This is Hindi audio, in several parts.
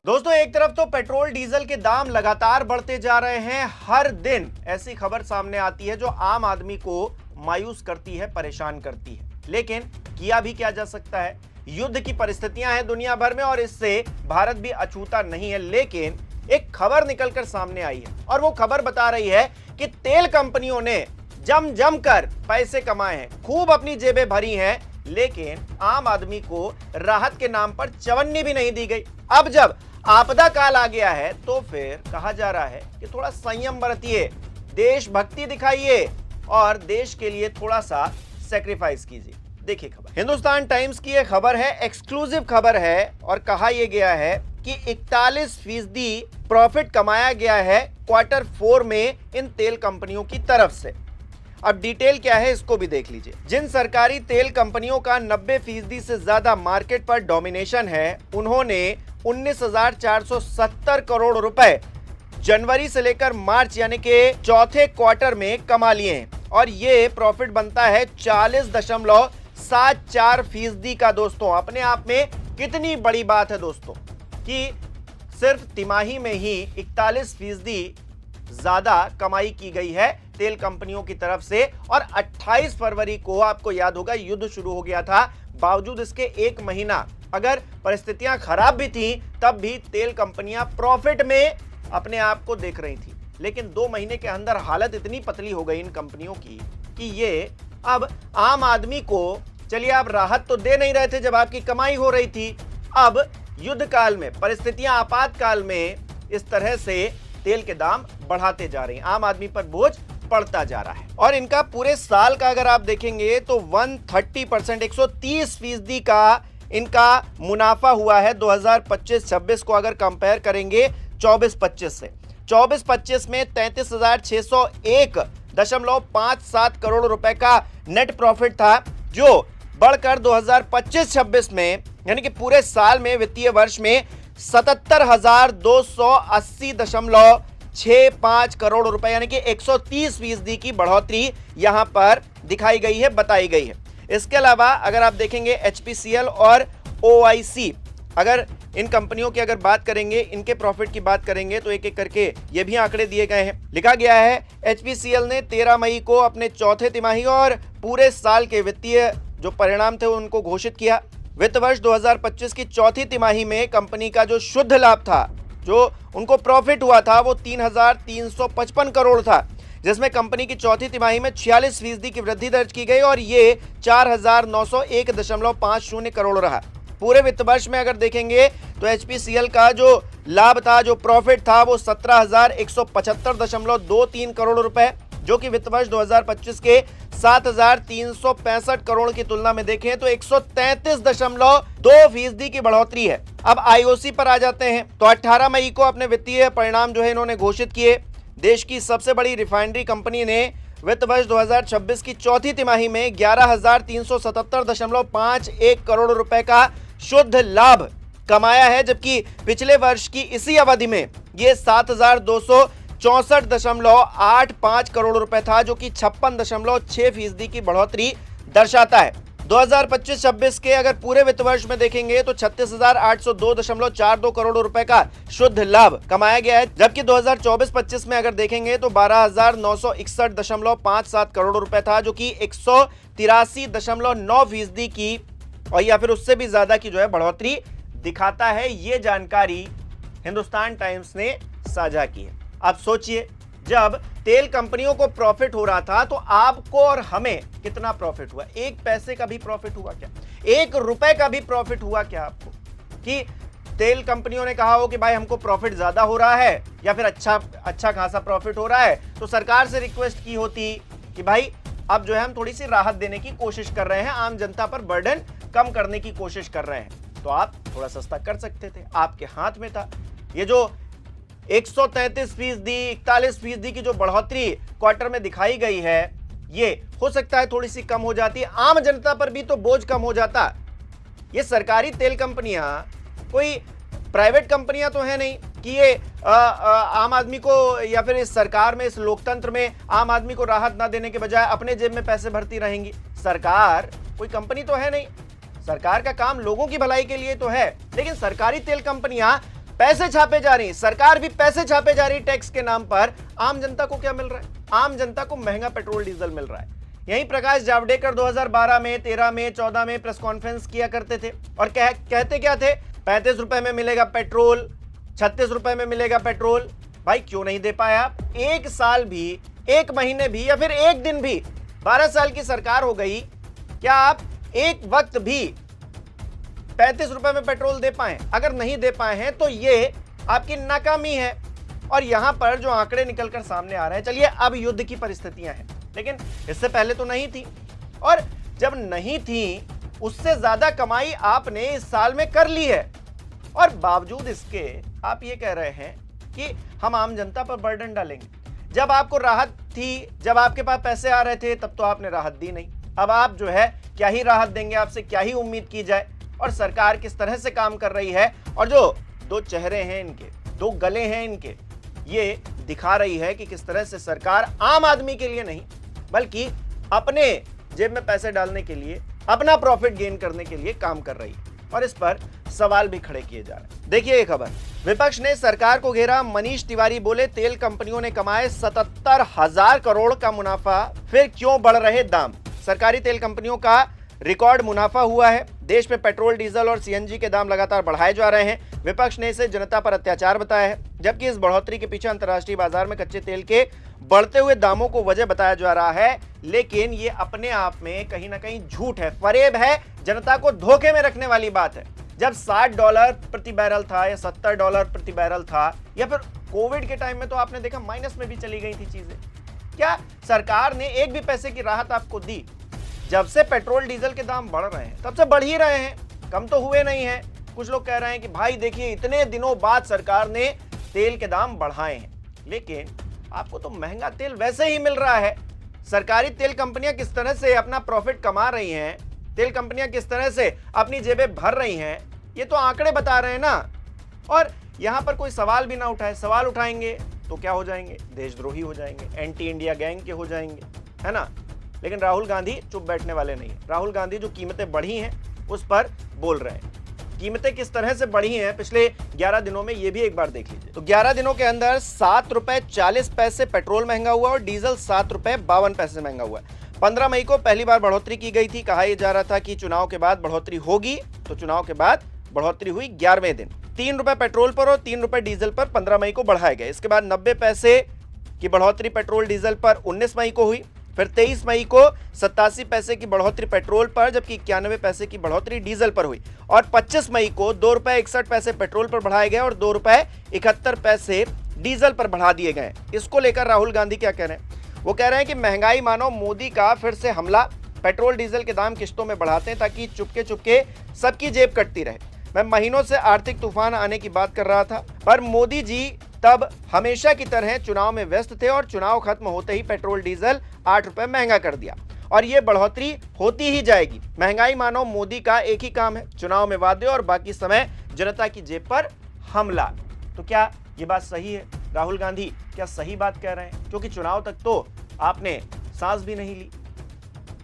दोस्तों, एक तरफ तो पेट्रोल डीजल के दाम लगातार बढ़ते जा रहे हैं। हर दिन ऐसी खबर सामने आती है जो आम आदमी को मायूस करती है, परेशान करती है। लेकिन किया भी क्या जा सकता है? युद्ध की परिस्थितियां हैं दुनिया भर में और इससे भारत भी अछूता नहीं है। लेकिन एक खबर निकलकर सामने आई है और वो खबर बता रही है कि तेल कंपनियों ने जम कर पैसे कमाए हैं, खूब अपनी जेबें भरी हैं, लेकिन आम आदमी को राहत के नाम पर चवन्नी भी नहीं दी गई। अब जब आपदा काल आ गया है तो फिर कहा जा रहा है कि थोड़ा संयम बरतिए, देशभक्ति दिखाइए और देश के लिए थोड़ा सा सैक्रिफाइस कीजिए। देखिए खबर, हिंदुस्तान टाइम्स की यह खबर है, एक्सक्लूसिव खबर है और कहा यह गया है कि 41% प्रॉफिट कमाया गया है क्वार्टर 4 में इन तेल कंपनियों की तरफ से। अब डिटेल क्या है इसको भी देख लीजिए। जिन सरकारी तेल कंपनियों का 90% से ज्यादा मार्केट पर डोमिनेशन है, उन्होंने 19,470 करोड़ रुपए जनवरी से लेकर मार्च यानी कि चौथे क्वार्टर में कमा लिए हैं और ये प्रॉफिट बनता है 40.74% का। दोस्तों, अपने आप में कितनी बड़ी बात है दोस्तों कि सिर्फ तिमाही में ही 41% ज्यादा कमाई की गई है तेल कंपनियों की तरफ से। और 28 फरवरी को आपको याद होगा युद्ध शुरू हो गया था। बावजूद इसके एक महीना अगर परिस्थितियां खराब भी थी तब भी तेल कंपनियां प्रॉफिट में अपने आप को देख रही थी। लेकिन 2 महीने के अंदर हालत इतनी पतली हो गई इन कंपनियों की कि ये अब आम आदमी को, चलिए आप राहत तो दे नहीं रहे थे जब आपकी कमाई हो रही थी, अब युद्ध काल में, परिस्थितियां आपातकाल में इस तरह से तेल के दाम बढ़ाते जा रहे हैं, आम आदमी पर बोझ पड़ता जा रहा है। और इनका पूरे साल का अगर आप देखेंगे तो 130%, 130% का इनका मुनाफा हुआ है 2025-26 को अगर कंपेयर करेंगे 24-25 से। 24-25 में 33,601.57 करोड़ रुपए का नेट प्रॉफिट था, जो बढ़कर 2025-26 में यानी कि पूरे साल में, वित्तीय वर्ष में 77,280.65 करोड़ रुपए यानी कि 130% की बढ़ोतरी यहां पर दिखाई गई है, बताई गई है। इसके अलावा अगर आप देखेंगे HPCL और OIC, अगर इन कंपनियों की अगर बात करेंगे, इनके प्रॉफिट की बात करेंगे तो एक एक करके ये भी आंकड़े दिए गए हैं। लिखा गया है HPCL ने 13 मई को अपने चौथे तिमाही और पूरे साल के वित्तीय जो परिणाम थे उनको घोषित किया। वित्त वर्ष 2025 की चौथी तिमाही में कंपनी का जो शुद्ध लाभ था, जो उनको प्रॉफिट हुआ था, वो 3,355 करोड़ था, जिसमें कंपनी की चौथी तिमाही में 46% की वृद्धि दर्ज की गई और ये 4,901.50 करोड़ रहा। पूरे वित्त वर्ष में अगर देखेंगे तो HPCL का जो लाभ था, जो प्रॉफिट था, वो 17,175.23 करोड़ रुपए, जो कि वित्त वर्ष 2025 के 7,365 करोड़ की तुलना में देखें तो 133.2% की बढ़ोतरी है। अब IOC पर आ जाते हैं तो 18 मई को अपने वित्तीय परिणाम जो है इन्होंने घोषित किए। देश की सबसे बड़ी रिफाइनरी कंपनी ने वित्त वर्ष 2026 की चौथी तिमाही में 11,377.51 करोड़ रुपए का शुद्ध लाभ कमाया है, जबकि पिछले वर्ष की इसी अवधि में ये 7,264.85 करोड़ रुपए था, जो कि 56.6% की बढ़ोतरी दर्शाता है। 2025-26 के अगर पूरे वित्त वर्ष में देखेंगे तो 36,802.42 करोड़ रुपए का शुद्ध लाभ कमाया गया है, जबकि 2024-25 में अगर देखेंगे तो 12,961.57 करोड़ रुपए था, जो कि 183.9% की और या फिर उससे भी ज्यादा की जो है बढ़ोतरी दिखाता है। ये जानकारी हिंदुस्तान टाइम्स ने साझा की है। आप सोचिए, जब तेल कंपनियों को प्रॉफिट हो रहा था तो आपको और हमें कितना प्रॉफिट हुआ? 1 पैसे का भी प्रॉफिट हुआ क्या? 1 रुपए का भी प्रॉफिट हुआ क्या आपको? कि तेल कंपनियों ने कहा हो कि भाई हमको प्रॉफिट ज्यादा हो रहा है या फिर अच्छा खासा प्रॉफिट हो रहा है, तो सरकार से रिक्वेस्ट की होती कि भाई अब जो है हम थोड़ी सी राहत देने की कोशिश कर रहे हैं, आम जनता पर बर्डन कम करने की कोशिश कर रहे हैं, तो आप थोड़ा सस्ता कर सकते थे, आपके हाथ में था। ये जो 133%, 41% की जो बढ़ोतरी क्वार्टर में दिखाई गई है, ये हो सकता है थोड़ी सी कम हो जाती, आम जनता पर भी तो बोझ कम हो जाता। ये सरकारी तेल कंपनियां कोई प्राइवेट कंपनियां तो है नहीं कि ये आम आदमी को या फिर इस सरकार में, इस लोकतंत्र में आम आदमी को राहत ना देने के बजाय अपने जेब में पैसे भरती रहेंगी। सरकार कोई कंपनी तो है नहीं, सरकार का काम लोगों की भलाई के लिए तो है, लेकिन सरकारी तेल कंपनियां पैसे छापे जा रही, सरकार भी पैसे छापे जा रही टैक्स के नाम पर। आम जनता को क्या मिल रहा है? आम जनता को महंगा पेट्रोल डीजल मिल रहा है। यही प्रकाश जावड़ेकर 2012 में, 13 में, 14 में प्रेस कॉन्फ्रेंस किया करते थे और कहते क्या थे? 35 रुपए में मिलेगा पेट्रोल, 36 रुपए में मिलेगा पेट्रोल। भाई क्यों नहीं दे पाए आप? एक साल भी, एक महीने भी, या फिर एक दिन भी, 12 साल की सरकार हो गई, क्या आप एक वक्त भी 35 रुपए में पेट्रोल दे पाए? अगर नहीं दे पाए हैं तो ये आपकी नाकामी है। और यहां पर जो आंकड़े निकलकर सामने आ रहे हैं, चलिए अब युद्ध की परिस्थितियां हैं, लेकिन इससे पहले तो नहीं थी, और जब नहीं थी उससे ज्यादा कमाई आपने इस साल में कर ली है, और बावजूद इसके आप ये कह रहे हैं कि हम आम जनता पर बर्डन डालेंगे। जब आपको राहत थी, जब आपके पास पैसे आ रहे थे, तब तो आपने राहत दी नहीं। अब आप जो है क्या ही राहत देंगे, आपसे क्या ही उम्मीद की जाए। और सरकार किस तरह से काम कर रही है, और जो दो चेहरे हैं इनके, दो गले हैं इनके, ये दिखा रही है कि किस तरह से सरकार आम आदमी के लिए नहीं बल्कि अपने जेब में पैसे डालने के लिए, अपना प्रॉफिट गेन करने के लिए काम कर रही है। और इस पर सवाल भी खड़े किए जा रहे हैं। देखिए ये खबर, विपक्ष ने सरकार को घेरा, मनीष तिवारी बोले तेल कंपनियों ने कमाए 77,000 करोड़ का मुनाफा, फिर क्यों बढ़ रहे दाम? सरकारी तेल कंपनियों का रिकॉर्ड मुनाफा हुआ है। देश में पेट्रोल, डीजल और सीएनजी के दाम लगातार बढ़ाए जा रहे हैं। विपक्ष ने इसे जनता पर अत्याचार बताया है, जबकि इस बढ़ोतरी के पीछे अंतर्राष्ट्रीय बाजार में कच्चे तेल के बढ़ते हुए दामों को वजह बताया जा रहा है। लेकिन ये अपने आप में कहीं ना कहीं झूठ है, फरेब है, जनता को धोखे में रखने वाली बात है। जब $60 प्रति बैरल था या $70 प्रति बैरल था, या फिर कोविड के टाइम में तो आपने देखा माइनस में भी चली गई थी चीजें। क्या सरकार ने एक भी पैसे की राहत आपको दी? जब से पेट्रोल डीजल के दाम बढ़ रहे हैं तब से बढ़ ही रहे हैं, कम तो हुए नहीं हैं। कुछ लोग कह रहे हैं कि भाई देखिए इतने दिनों बाद सरकार ने तेल के दाम बढ़ाए हैं, लेकिन आपको तो महंगा तेल वैसे ही मिल रहा है। सरकारी तेल कंपनियां किस तरह से अपना प्रॉफिट कमा रही हैं, तेल कंपनियां किस तरह से अपनी जेबें भर रही हैं, ये तो आंकड़े बता रहे हैं ना। और यहां पर कोई सवाल भी ना उठाए, सवाल उठाएंगे तो क्या हो जाएंगे? देशद्रोही हो जाएंगे, एंटी इंडिया गैंग के हो जाएंगे, है ना। लेकिन राहुल गांधी चुप बैठने वाले नहीं। राहुल गांधी जो कीमतें बढ़ी हैं उस पर बोल रहे हैं। कीमतें किस तरह से बढ़ी हैं पिछले 11 दिनों में, ये भी एक बार देख लीजिए। तो 11 दिनों के अंदर 7 रुपए 40 पैसे पेट्रोल महंगा हुआ और डीजल 7 रुपए 52 पैसे महंगा हुआ है। 15 मई को पहली बार बढ़ोतरी की गई थी। कहा यह जा रहा था कि चुनाव के बाद बढ़ोतरी होगी, तो चुनाव के बाद बढ़ोतरी हुई 11वें दिन। 3 रुपए पेट्रोल पर और 3 रुपए डीजल पर 15 मई को बढ़ाए गए। इसके बाद 90 पैसे की बढ़ोतरी पेट्रोल डीजल पर 19 मई को हुई। फिर 23 मई को 87 पैसे की बढ़ोतरी पेट्रोल पर, जबकि 91 पैसे की बढ़ोतरी डीजल पर हुई। और 25 मई को 2 रुपए 61 पैसे पेट्रोल पर बढ़ाए गए और 2 रुपए 71 पैसे डीजल पर बढ़ा दिए गए। इसको लेकर राहुल गांधी क्या कह रहे हैं? वो कह रहे हैं कि महंगाई मानो मोदी का फिर से हमला। पेट्रोल डीजल के दाम किश्तों में बढ़ाते हैं ताकि चुपके चुपके सबकी जेब कटती रहे। मैं महीनों से आर्थिक तूफान आने की बात कर रहा था, पर मोदी जी तब हमेशा की तरह चुनाव में व्यस्त थे और चुनाव खत्म होते ही पेट्रोल डीजल 8 रुपए महंगा कर दिया और ये बढ़ोतरी होती ही जाएगी। महंगाई मानो मोदी का एक ही काम है, चुनाव में वादे और बाकी समय जनता की जेब पर हमला। तो क्या ये बात सही है? राहुल गांधी क्या सही बात कह रहे हैं? क्योंकि चुनाव तक तो आपने सांस भी नहीं ली,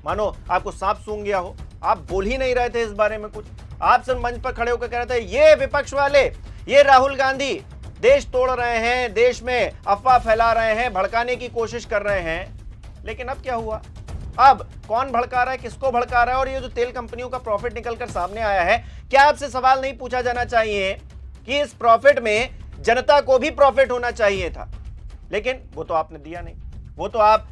मानो आपको सांप सूंघ गया हो। आप बोल ही नहीं रहे थे इस बारे में कुछ। आप सब मंच पर खड़े होकर कह रहे थे ये विपक्ष वाले, ये राहुल गांधी देश तोड़ रहे हैं, देश में अफवाह फैला रहे हैं, भड़काने की कोशिश कर रहे हैं। लेकिन अब क्या हुआ? अब कौन भड़का रहा है, किसको भड़का रहा है? और ये जो तेल कंपनियों का प्रॉफिट निकलकर सामने आया है, क्या आपसे सवाल नहीं पूछा जाना चाहिए कि इस प्रॉफिट में जनता को भी प्रॉफिट होना चाहिए था? लेकिन वो तो आपने दिया नहीं, वो तो आप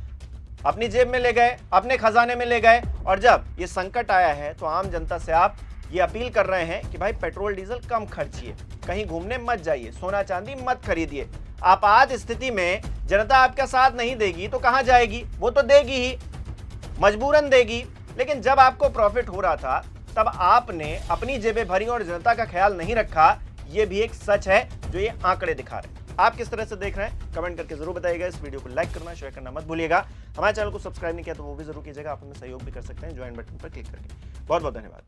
अपनी जेब में ले गए, अपने खजाने में ले गए। और जब ये संकट आया है तो आम जनता से आप ये अपील कर रहे हैं कि भाई पेट्रोल डीजल कम खर्चिए, कहीं घूमने मत जाइए, सोना चांदी मत खरीदिए। आप आज स्थिति में जनता आपका साथ नहीं देगी तो कहां जाएगी? वो तो देगी ही, मजबूरन देगी। लेकिन जब आपको प्रॉफिट हो रहा था तब आपने अपनी जेबें भरी और जनता का ख्याल नहीं रखा। ये भी एक सच है जो ये आंकड़े दिखा रहे हैं। आप किस तरह से देख रहे हैं कमेंट करके जरूर बताइएगा। इस वीडियो को लाइक करना, शेयर करना मत भूलिएगा। हमारे चैनल को सब्सक्राइब नहीं किया तो वो भी जरूर कीजिएगा। आप हमें सहयोग भी कर सकते हैं ज्वाइन बटन पर क्लिक करके। बहुत बहुत धन्यवाद।